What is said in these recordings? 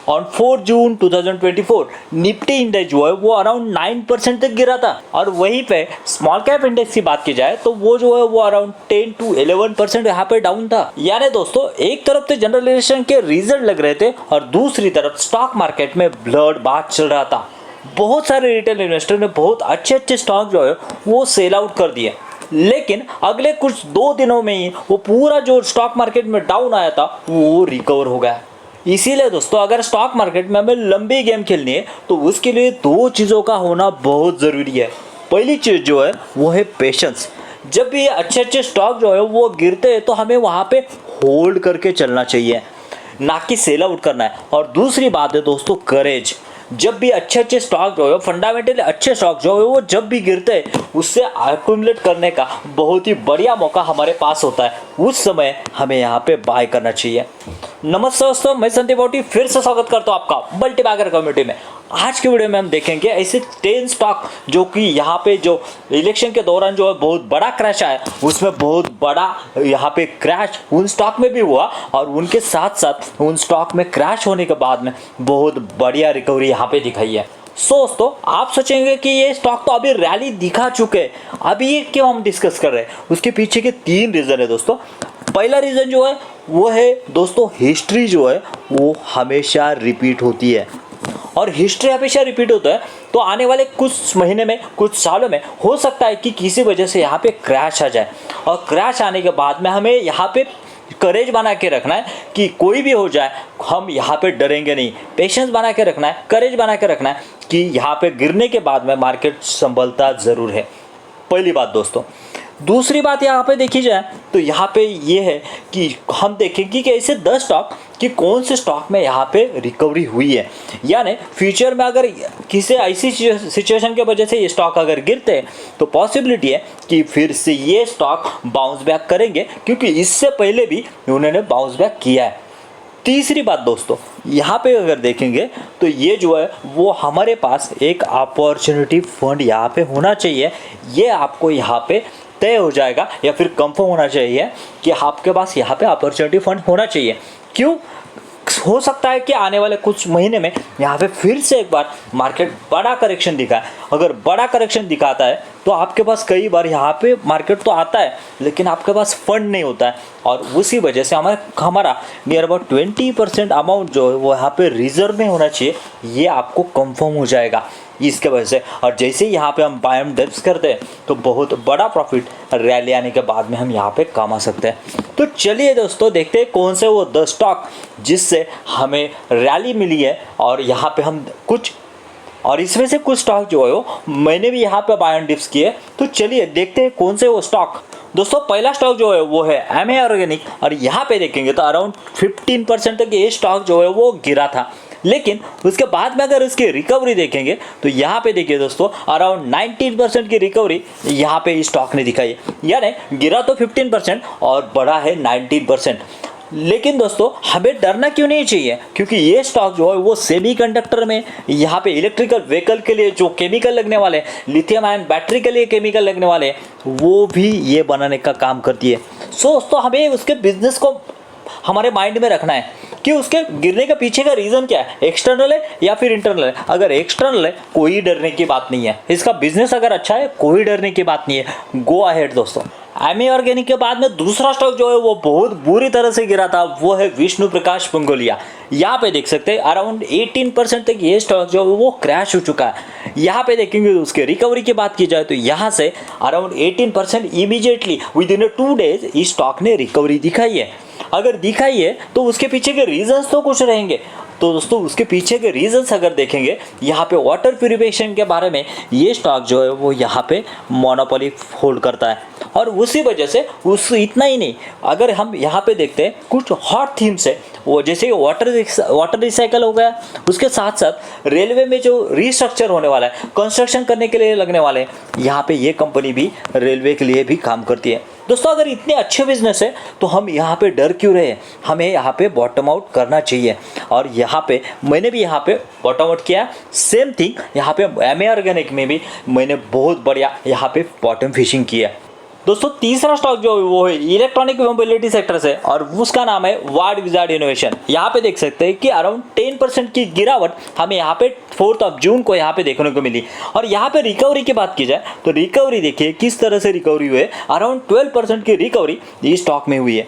On 4 June 2024 Nifty index जो है वो अराउंड 9% तक गिरा था और वहीं पे स्मॉल कैप इंडेक्स की बात की जाए तो वो जो है वो अराउंड 10 to 11% यहाँ पे डाउन था। यानी दोस्तों एक तरफ तो जनरल इलेक्शन के रिजल्ट लग रहे थे और दूसरी तरफ स्टॉक मार्केट में ब्लड बाथ चल रहा था। बहुत सारे रिटेल इन्वेस्टर ने बहुत अच्छे स्टॉक जो है वो सेल आउट कर दिए, लेकिन अगले कुछ 2 दिनों में ही वो पूरा जो स्टॉक मार्केट में डाउन आया था वो रिकवर हो गया। इसीलिए दोस्तों अगर स्टॉक मार्केट में हमें लंबी गेम खेलनी है तो उसके लिए 2 चीज़ों का होना बहुत ज़रूरी है। पहली चीज़ जो है वो है पेशेंस। जब भी अच्छे स्टॉक जो है वो गिरते हैं तो हमें वहाँ पे होल्ड करके चलना चाहिए, ना कि सेल आउट करना है। और दूसरी बात है दोस्तों करेज। जब भी अच्छे स्टॉक जो है फंडामेंटली अच्छे स्टॉक जो है वो जब भी गिरते हैं उससे एक्यूमुलेट करने का बहुत ही बढ़िया मौका हमारे पास होता है, उस समय हमें यहाँ पे बाय करना चाहिए। नमस्ते दोस्तों, मैं संदीप भाटी फिर से स्वागत करता हूँ आपका मल्टीबैगर कम्युनिटी में। आज के वीडियो में हम देखेंगे ऐसे 10 स्टॉक जो कि यहाँ पे जो इलेक्शन के दौरान जो है बहुत बड़ा क्रैश आया, उसमें बहुत बड़ा यहाँ पे क्रैश उन स्टॉक में भी हुआ और उनके साथ साथ उन स्टॉक में क्रैश होने के बाद में बहुत बढ़िया रिकवरी यहाँ पे दिखाई है। दोस्तों आप सोचेंगे कि ये स्टॉक तो अभी रैली दिखा चुके हैं, अभी ये क्यों हम डिस्कस कर रहे हैं? उसके पीछे के 3 रीज़न है दोस्तों। पहला रीज़न जो है वो है दोस्तों हिस्ट्री जो है वो हमेशा रिपीट होती है और हिस्ट्री हमेशा रिपीट होता है तो आने वाले कुछ महीने में कुछ सालों में हो सकता है कि किसी वजह से यहाँ पे क्रैश आ जाए और क्रैश आने के बाद में हमें यहाँ पे करेज बना के रखना है कि कोई भी हो जाए हम यहाँ पे डरेंगे नहीं। पेशेंस बना के रखना है, करेज बना के रखना है कि यहाँ पे गिरने के बाद में मार्केट संभलता ज़रूर है। पहली बात दोस्तों। दूसरी बात यहाँ पे देखी जाए तो यहाँ पे ये है कि हम देखेंगे कि ऐसे 10 स्टॉक कि कौन से स्टॉक में यहाँ पे रिकवरी हुई है। यानी फ्यूचर में अगर किसी ऐसी सिचुएशन के वजह से ये स्टॉक अगर गिरते हैं तो पॉसिबिलिटी है कि फिर से ये स्टॉक बाउंस बैक करेंगे, क्योंकि इससे पहले भी उन्होंने बाउंस बैक किया है। तीसरी बात दोस्तों, यहाँ पे अगर देखेंगे तो ये जो है वो हमारे पास एक अपॉर्चुनिटी फंड यहाँ पे होना चाहिए। ये आपको यहाँ पे तय हो जाएगा या फिर कंफर्म होना चाहिए कि आपके पास यहाँ पे अपॉर्चुनिटी फंड होना चाहिए। क्यों? हो सकता है कि आने वाले कुछ महीने में यहाँ पे फिर से एक बार मार्केट बड़ा करेक्शन दिखाए। अगर बड़ा करेक्शन दिखाता है तो आपके पास कई बार यहाँ पे मार्केट तो आता है लेकिन आपके पास फंड नहीं होता है और उसी वजह से हमारा नियर अबाउट 20% अमाउंट जो है वो यहाँ पे रिजर्व में होना चाहिए। ये आपको कंफर्म हो जाएगा इसके वजह से। और जैसे ही यहाँ पे हम बाय एंड डिप्स करते हैं तो बहुत बड़ा प्रॉफिट रैली आने के बाद में हम यहाँ पे कमा सकते हैं। तो चलिए दोस्तों देखते हैं कौन से वो 10 स्टॉक जिससे हमें रैली मिली है और यहाँ पे हम कुछ और इसमें से कुछ स्टॉक जो है मैंने भी यहाँ पे बाय एंड डिप्स किए। तो चलिए देखते हैं कौन से वो स्टॉक। दोस्तों पहला स्टॉक जो है वो है एमए ऑर्गेनिक और यहाँ पे देखेंगे तो अराउंड 15% तक ये स्टॉक जो है वो गिरा था, लेकिन उसके बाद में अगर इसकी रिकवरी देखेंगे तो यहाँ पे देखिए दोस्तों अराउंड 19% की रिकवरी यहाँ पे इस स्टॉक ने दिखाई है। यानी गिरा तो 15% और बढ़ा है 19%। लेकिन दोस्तों हमें डरना क्यों नहीं चाहिए, क्योंकि ये स्टॉक जो है वो सेमीकंडक्टर में यहाँ पे इलेक्ट्रिकल व्हीकल के लिए जो केमिकल लगने वाले, लिथियम आयन बैटरी के लिए केमिकल लगने वाले, वो भी ये बनाने का काम करती है। दोस्तों हमें उसके बिजनेस को हमारे माइंड में रखना है कि उसके गिरने के पीछे का रीज़न क्या है, एक्सटर्नल है या फिर इंटरनल है। अगर एक्सटर्नल है कोई डरने की बात नहीं है, इसका बिजनेस अगर अच्छा है कोई डरने की बात नहीं है। गो अहेड दोस्तों। एमए ऑर्गेनिक के बाद में दूसरा स्टॉक जो है वो बहुत बुरी तरह से गिरा था, वो है विष्णु प्रकाश मंगोलिया। यहाँ पे देख सकते हैं अराउंड 18% तक ये स्टॉक जो है वो क्रैश हो चुका है। यहाँ पे देखेंगे उसके रिकवरी की बात की जाए तो यहाँ से around 18% immediately with in 2 days इस स्टॉक ने रिकवरी दिखाई है। अगर दिखाई है तो उसके पीछे के रीजंस तो कुछ रहेंगे। तो दोस्तों उसके पीछे के रीजंस अगर देखेंगे, यहाँ पे वाटर प्यूरिफिकेशन के बारे में ये स्टॉक जो है वो यहाँ पे मोनोपोली होल्ड करता है और उसी वजह से इतना ही नहीं, अगर हम यहाँ पे देखते हैं कुछ हॉट थीम्स है वो जैसे वाटर रिसाइकल हो गया, उसके साथ साथ रेलवे में जो रिस्ट्रक्चर होने वाला है, कंस्ट्रक्शन करने के लिए लगने वाले, यहाँ पे ये कंपनी भी रेलवे के लिए भी काम करती है। दोस्तों अगर इतने अच्छे बिजनेस है तो हम यहाँ पे डर क्यों रहे? हमें यहाँ पे बॉटम आउट करना चाहिए और यहाँ पे मैंने भी यहाँ पे बॉटम आउट किया। सेम थिंग यहाँ पे एमए ऑर्गेनिक में भी मैंने बहुत बढ़िया यहाँ पे बॉटम फिशिंग किया। दोस्तों तीसरा स्टॉक जो है वो है इलेक्ट्रॉनिक मोबिलिटी सेक्टर से और उसका नाम है वार्ड विजार्ड इनोवेशन। यहाँ पे देख सकते हैं कि अराउंड 10% की गिरावट हमें यहाँ पे 4 जून को यहाँ पे देखने को मिली। और यहाँ पे रिकवरी की बात की जाए तो रिकवरी देखिए किस तरह से रिकवरी हुई है, अराउंड 12% की रिकवरी इस स्टॉक में हुई है।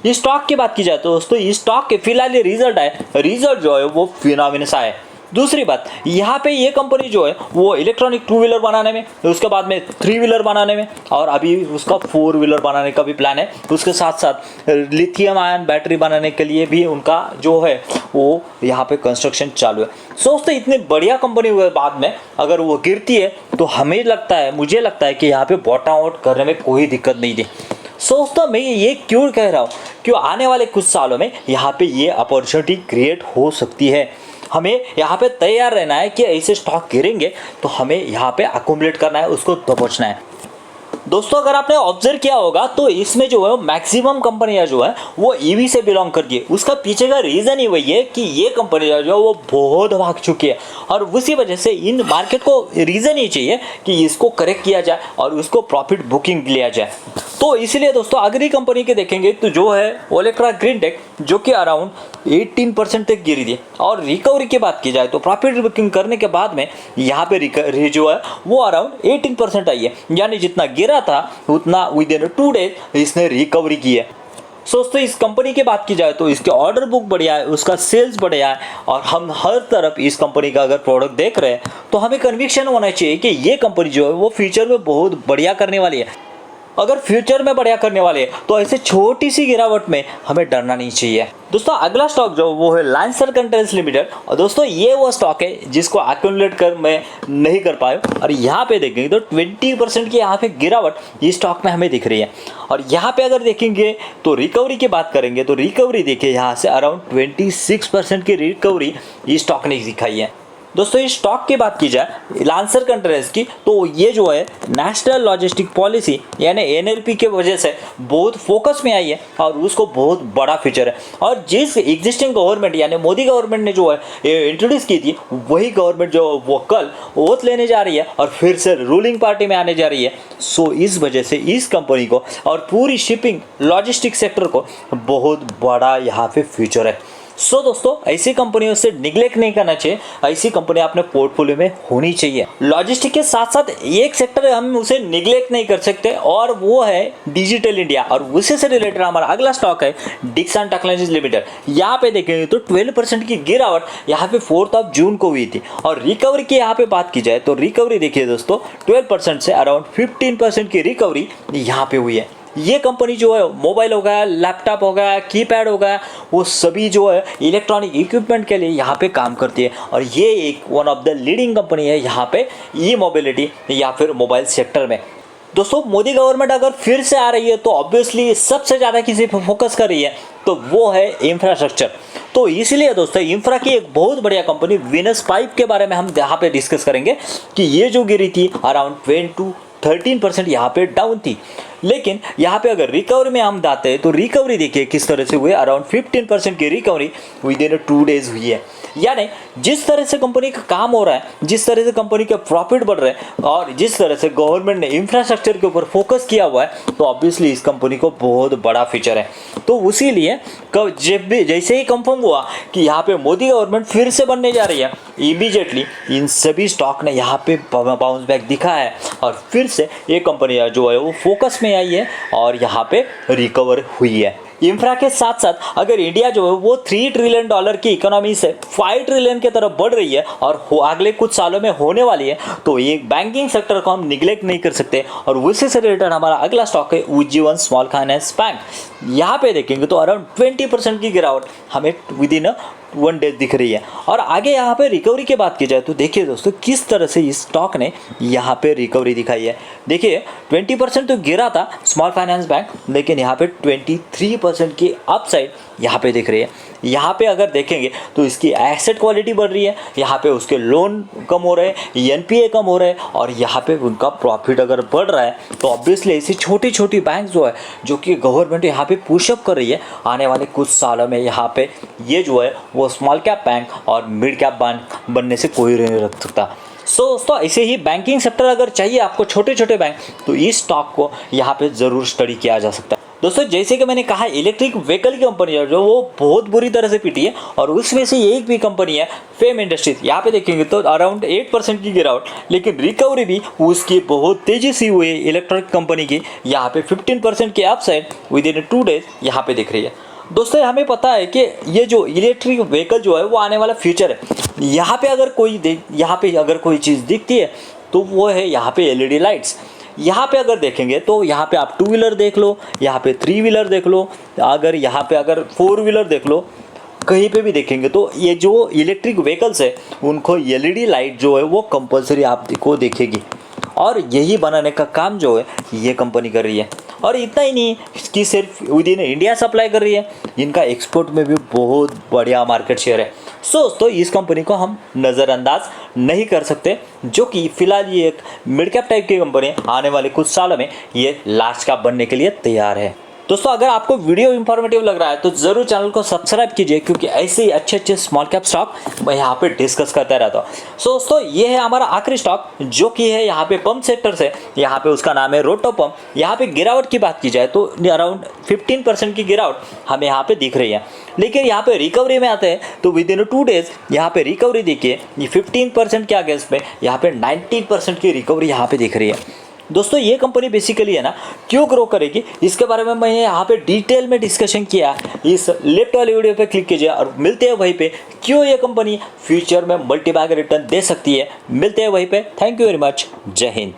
इस स्टॉक की बात की जाए तो दोस्तों इस स्टॉक के फिलहाल ये रिजल्ट आए, रिजल्ट जो है वो फिनोमिनस आए। दूसरी बात, यहाँ पे ये कंपनी जो है वो इलेक्ट्रॉनिक 2 व्हीलर बनाने में, उसके बाद में 3 व्हीलर बनाने में और अभी उसका 4 व्हीलर बनाने का भी प्लान है। उसके साथ साथ लिथियम आयन बैटरी बनाने के लिए भी उनका जो है वो यहाँ पे कंस्ट्रक्शन चालू है। सोचते इतनी बढ़िया कंपनी हुए बाद में अगर वो गिरती है तो हमें लगता है, मुझे लगता है कि यहाँ पे बॉटम आउट करने में कोई दिक्कत नहीं थी। सोचता मैं ये क्यों कह रहा हूँ, क्यों आने वाले कुछ सालों में यहाँ पे ये अपॉर्चुनिटी क्रिएट हो सकती है। हमें यहाँ पे तैयार रहना है कि ऐसे स्टॉक गिरेंगे तो हमें यहाँ पे अकोमुलेट करना है, उसको दबोचना है। दोस्तों अगर आपने ऑब्जर्व किया होगा तो इसमें जो है मैक्सिमम कंपनियां जो है वो ईवी से बिलोंग करती है। उसका पीछे का रीज़न ही वही है कि ये कंपनियां जो है वो बहुत भाग चुकी है और उसी वजह से इन मार्केट को रीज़न ही चाहिए कि इसको करेक्ट किया जाए और उसको प्रॉफिट बुकिंग लिया जाए। तो इसलिए दोस्तों अगर ये कंपनी के देखेंगे तो जो है ओलेक्ट्रा ग्रीन टेक जो कि अराउंड 18% तक गिरी थी और रिकवरी की बात की जाए तो प्रॉफिट बुकिंग करने के बाद में यहाँ पे जो है वो अराउंड 18% आई है, यानी जितना गिरा था उतना विद इन 2 डेज इसने रिकवरी की है। दोस्तों इस कंपनी की बात की जाए तो इसके ऑर्डर बुक बढ़िया है, उसका सेल्स बढ़िया है और हम हर तरफ इस कंपनी का अगर प्रोडक्ट देख रहे हैं तो हमें कन्विक्शन होना चाहिए कि ये कंपनी जो है वो फ्यूचर में बहुत बढ़िया करने वाली है। अगर फ्यूचर में बढ़िया करने वाले हैं तो ऐसे छोटी सी गिरावट में हमें डरना नहीं चाहिए। दोस्तों अगला स्टॉक जो वो है लांसर कंटेनर्स लिमिटेड और दोस्तों ये वो स्टॉक है जिसको एक्यूमुलेट कर मैं नहीं कर पाया और यहाँ पे देखेंगे तो 20% की यहाँ पे गिरावट इस स्टॉक में हमें दिख रही है। और यहाँ पे अगर देखेंगे तो रिकवरी की बात करेंगे तो रिकवरी देखिए यहाँ से अराउंड 26% की रिकवरी इस स्टॉक ने दिखाई है। दोस्तों इस स्टॉक की बात की जाए लांसर कंटेनर्स की तो ये जो है नेशनल लॉजिस्टिक पॉलिसी यानी NLP के वजह से बहुत फोकस में आई है और उसको बहुत बड़ा फीचर है। और जिस एग्जिस्टिंग गवर्नमेंट यानी मोदी गवर्नमेंट ने जो है इंट्रोड्यूस की थी वही गवर्नमेंट जो वो कल ओथ लेने जा रही है और फिर से रूलिंग पार्टी में आने जा रही है। सो इस वजह से इस कंपनी को और पूरी शिपिंग लॉजिस्टिक सेक्टर को बहुत बड़ा यहाँ पे फ्यूचर है। सो दोस्तों ऐसी कंपनियों से निगलेक्ट नहीं करना चाहिए, ऐसी कंपनी अपने पोर्टफोलियो में होनी चाहिए। लॉजिस्टिक के साथ साथ एक सेक्टर हम उसे निगलेक्ट नहीं कर सकते और वो है डिजिटल इंडिया और उसी से रिलेटेड हमारा अगला स्टॉक है डिक्सन टेक्नोलॉजीज लिमिटेड। यहाँ पे देखेंगे तो 12% की गिरावट यहाँ पे 4 जून को हुई थी और रिकवरी की यहाँ पे बात की जाए तो रिकवरी देखिए दोस्तों 12% से अराउंड 15% की रिकवरी यहाँ पे हुई है। ये कंपनी जो है मोबाइल हो गया, लैपटॉप हो गया, कीपैड हो गया, वो सभी जो है इलेक्ट्रॉनिक इक्विपमेंट के लिए यहाँ पे काम करती है और ये एक one of the leading company है यहाँ पे ई मोबिलिटी या फिर मोबाइल सेक्टर में। दोस्तों मोदी गवर्नमेंट अगर फिर से आ रही है तो ऑब्वियसली सबसे ज़्यादा किसी पर फोकस कर रही है तो वो है इंफ्रास्ट्रक्चर। तो इसीलिए दोस्तों इंफ्रा की एक बहुत बढ़िया कंपनी वीनस पाइप के बारे में हम यहाँ पे डिस्कस करेंगे कि ये जो गिरी थी अराउंड 13% यहाँ पे डाउन थी, लेकिन यहाँ पे अगर रिकवरी में हम जाते हैं तो रिकवरी देखिए किस तरह से हुई, अराउंड 15% की रिकवरी विद इन 2 डेज हुई है। यानी जिस तरह से कंपनी का काम हो रहा है, जिस तरह से कंपनी के प्रॉफिट बढ़ रहे हैं और जिस तरह से गवर्नमेंट ने इंफ्रास्ट्रक्चर के ऊपर फोकस किया हुआ है तो ऑब्वियसली इस कंपनी को बहुत बड़ा फीचर है। तो उसी लिए जब भी जैसे ही कंफर्म हुआ कि यहाँ पे मोदी गवर्नमेंट फिर से बनने जा रही है, इमीडिएटली इन सभी स्टॉक ने यहाँ पे बाउंस बैक दिखा है और फिर से ये कंपनी जो है वो फोकस में आई है और यहाँ पे रिकवर हुई है। इंफ्रा के साथ साथ अगर इंडिया जो है वो $3 ट्रिलियन की इकोनॉमी से 5 ट्रिलियन की तरफ बढ़ रही है और अगले कुछ सालों में होने वाली है तो ये बैंकिंग सेक्टर को हम निगलेक्ट नहीं कर सकते। और उसी से रिलेटेड हमारा अगला स्टॉक है उज्जीवन स्मॉल फाइनेंस बैंक। यहाँ पे देखेंगे तो अराउंड 20% की गिरावट हमें विद इन 1 डे दिख रही है। और आगे यहाँ पे रिकवरी की बात की जाए तो देखिए दोस्तों किस तरह से इस स्टॉक ने यहाँ पे रिकवरी दिखाई है। देखिए 20% तो गिरा था स्मॉल फाइनेंस बैंक, लेकिन यहाँ पे 23% की अपसाइड यहाँ पे दिख रही है। यहाँ पे अगर देखेंगे तो इसकी एसेट क्वालिटी बढ़ रही है, यहाँ पे उसके लोन कम हो रहे हैं, NPA कम हो रहे हैं और यहाँ पे उनका प्रॉफिट अगर बढ़ रहा है तो ऑब्वियसली ऐसी छोटी छोटी बैंक जो है जो कि गवर्नमेंट यहाँ पे पुशअप कर रही है, आने वाले कुछ सालों में यहाँ पे ये जो है वो स्मॉल कैप बैंक और मिड कैप बैंक बनने से कोई नहीं रख सकता। सो दोस्तों ऐसे ही बैंकिंग सेक्टर अगर चाहिए आपको छोटे छोटे बैंक, तो इस स्टॉक को यहाँ पे ज़रूर स्टडी किया जा सकता है। दोस्तों जैसे कि मैंने कहा इलेक्ट्रिक व्हीकल की कंपनी है जो वो बहुत बुरी तरह से पीटी है, और उसमें से एक भी कंपनी है फेम इंडस्ट्रीज। यहाँ पे देखेंगे तो अराउंड 8% की गिरावट, लेकिन रिकवरी भी उसकी बहुत तेजी से हुई है इलेक्ट्रिक कंपनी की। यहाँ पे 15% की अपसाइड विद इन 2 डेज यहाँ पे दिख रही है। दोस्तों हमें पता है कि ये जो इलेक्ट्रिक व्हीकल जो है वो आने वाला फ्यूचर है। यहाँ पे अगर कोई चीज़ दिखती है तो वो है यहाँ पे एलईडी लाइट्स। यहाँ पे अगर देखेंगे तो यहाँ पे आप 2 व्हीलर देख लो, यहाँ पे 3 व्हीलर देख लो, यहाँ पे अगर 4 व्हीलर देख लो, कहीं पे भी देखेंगे तो ये जो इलेक्ट्रिक व्हीकल्स है उनको एलईडी लाइट जो है वो कंपलसरी आपको देखेगी, और यही बनाने का काम जो है ये कंपनी कर रही है। और इतना ही नहीं कि सिर्फ विद इन इंडिया सप्लाई कर रही है, इनका एक्सपोर्ट में भी बहुत बढ़िया मार्केट शेयर है। सो दोस्तों इस कंपनी को हम नज़रअंदाज नहीं कर सकते, जो कि फिलहाल ये एक मिड कैप टाइप की कंपनी आने वाले कुछ सालों में ये लार्ज कैप बनने के लिए तैयार है। दोस्तों अगर आपको वीडियो इंफॉर्मेटिव लग रहा है तो ज़रूर चैनल को सब्सक्राइब कीजिए, क्योंकि ऐसे ही अच्छे अच्छे स्मॉल कैप स्टॉक मैं यहाँ पे डिस्कस करता रहता हूँ। सो दोस्तों ये है हमारा आखिरी स्टॉक, जो कि है यहाँ पे पंप सेक्टर से। यहाँ पे उसका नाम है रोटो पंप। यहाँ पे गिरावट की बात की जाए तो अराउंड 15% की गिरावट हमें यहाँ पे दिख रही है, लेकिन यहाँ पे रिकवरी में आते हैं तो विद इन 2 डेज यहाँ पे रिकवरी देखिए, ये 15% के अगेंस्ट में यहाँ पे 19% की रिकवरी यहाँ पे दिख रही है। दोस्तों ये कंपनी बेसिकली है ना क्यों ग्रो करेगी, इसके बारे में मैंने यहाँ पे डिटेल में डिस्कशन किया। इस लेफ्ट वाले वीडियो पे क्लिक कीजिए और मिलते हैं वहीं पे क्यों ये कंपनी फ्यूचर में मल्टीबैग रिटर्न दे सकती है। मिलते हैं वहीं पे। Thank you very much. जय हिंद।